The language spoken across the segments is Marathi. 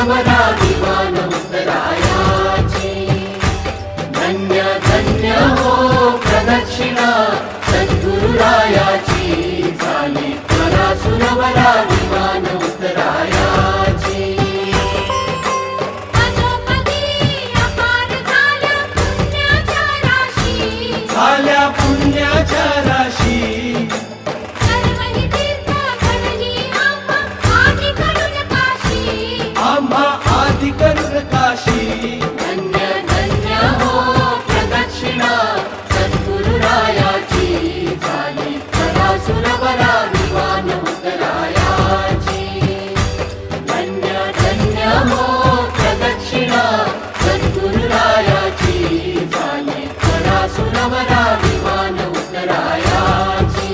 सुरवरा विमान उत्तरायाची। धन्य धन्य हो प्रदक्षिणा सद्गुरुरायाची झाली करा सुरवरा विमान उत्तरायाची। झाल्या पुण्याच्या राशी आम्हा आदि करून काशी। धन्य धन्य हो प्रदक्षिणा सद्गुरुरायाची झाली करा सुरवरा विमान उत्तरायाची। धन्य धन्य हो प्रदक्षिणा सद्गुरुरायाची झाली करा सुरवरा विमान उत्तरायाची।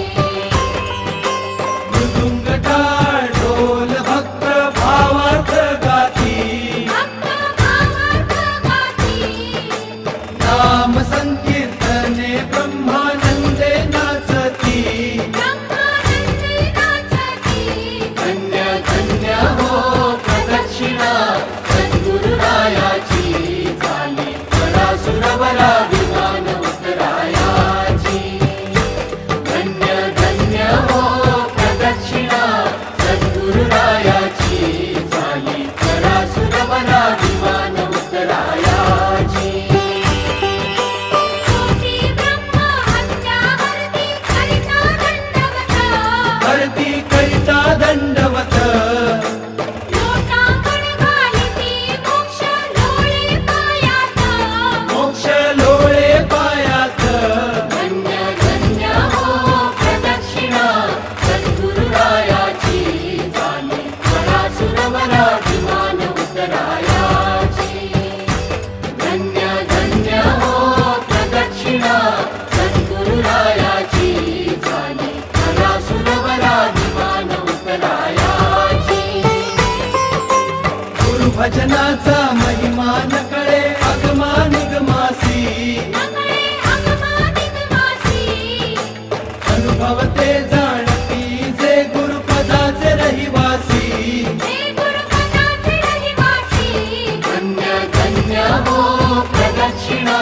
मृदुंग टाळ ढोल भक्त भावार्थ गाती नाम संकीर्तने ब्रह्मानंदे नाचती। धन्य धन्य हो प्रदक्षिणा सद्गुरुरायाची झाली करा सुरवरा विमान उत्तरायाची। धन्य धन्य हो प्रदक्षिणा सद्गुरुरायाची झाली करा सुरवरा विमान उत्तरायाची। आरती करिता दंडवत मोक्ष लोळे पायात। धन्य धन्य हो प्रदक्षिणा सद्गुरुरायाची झाली करा सुरवरा विमान उत्तरायाची। धन्य धन्य हो प्रदक्षिणा सद्गुरुरायाची झाली करा सुरवरा विमान उत्तरायाची। गुरुभजनाचा महिमा न कळे अगमा निगमासी अनुभवते जाणती जे गुरुपदाचे रहिवासी। धन्य धन्य हो प्रदक्षिणा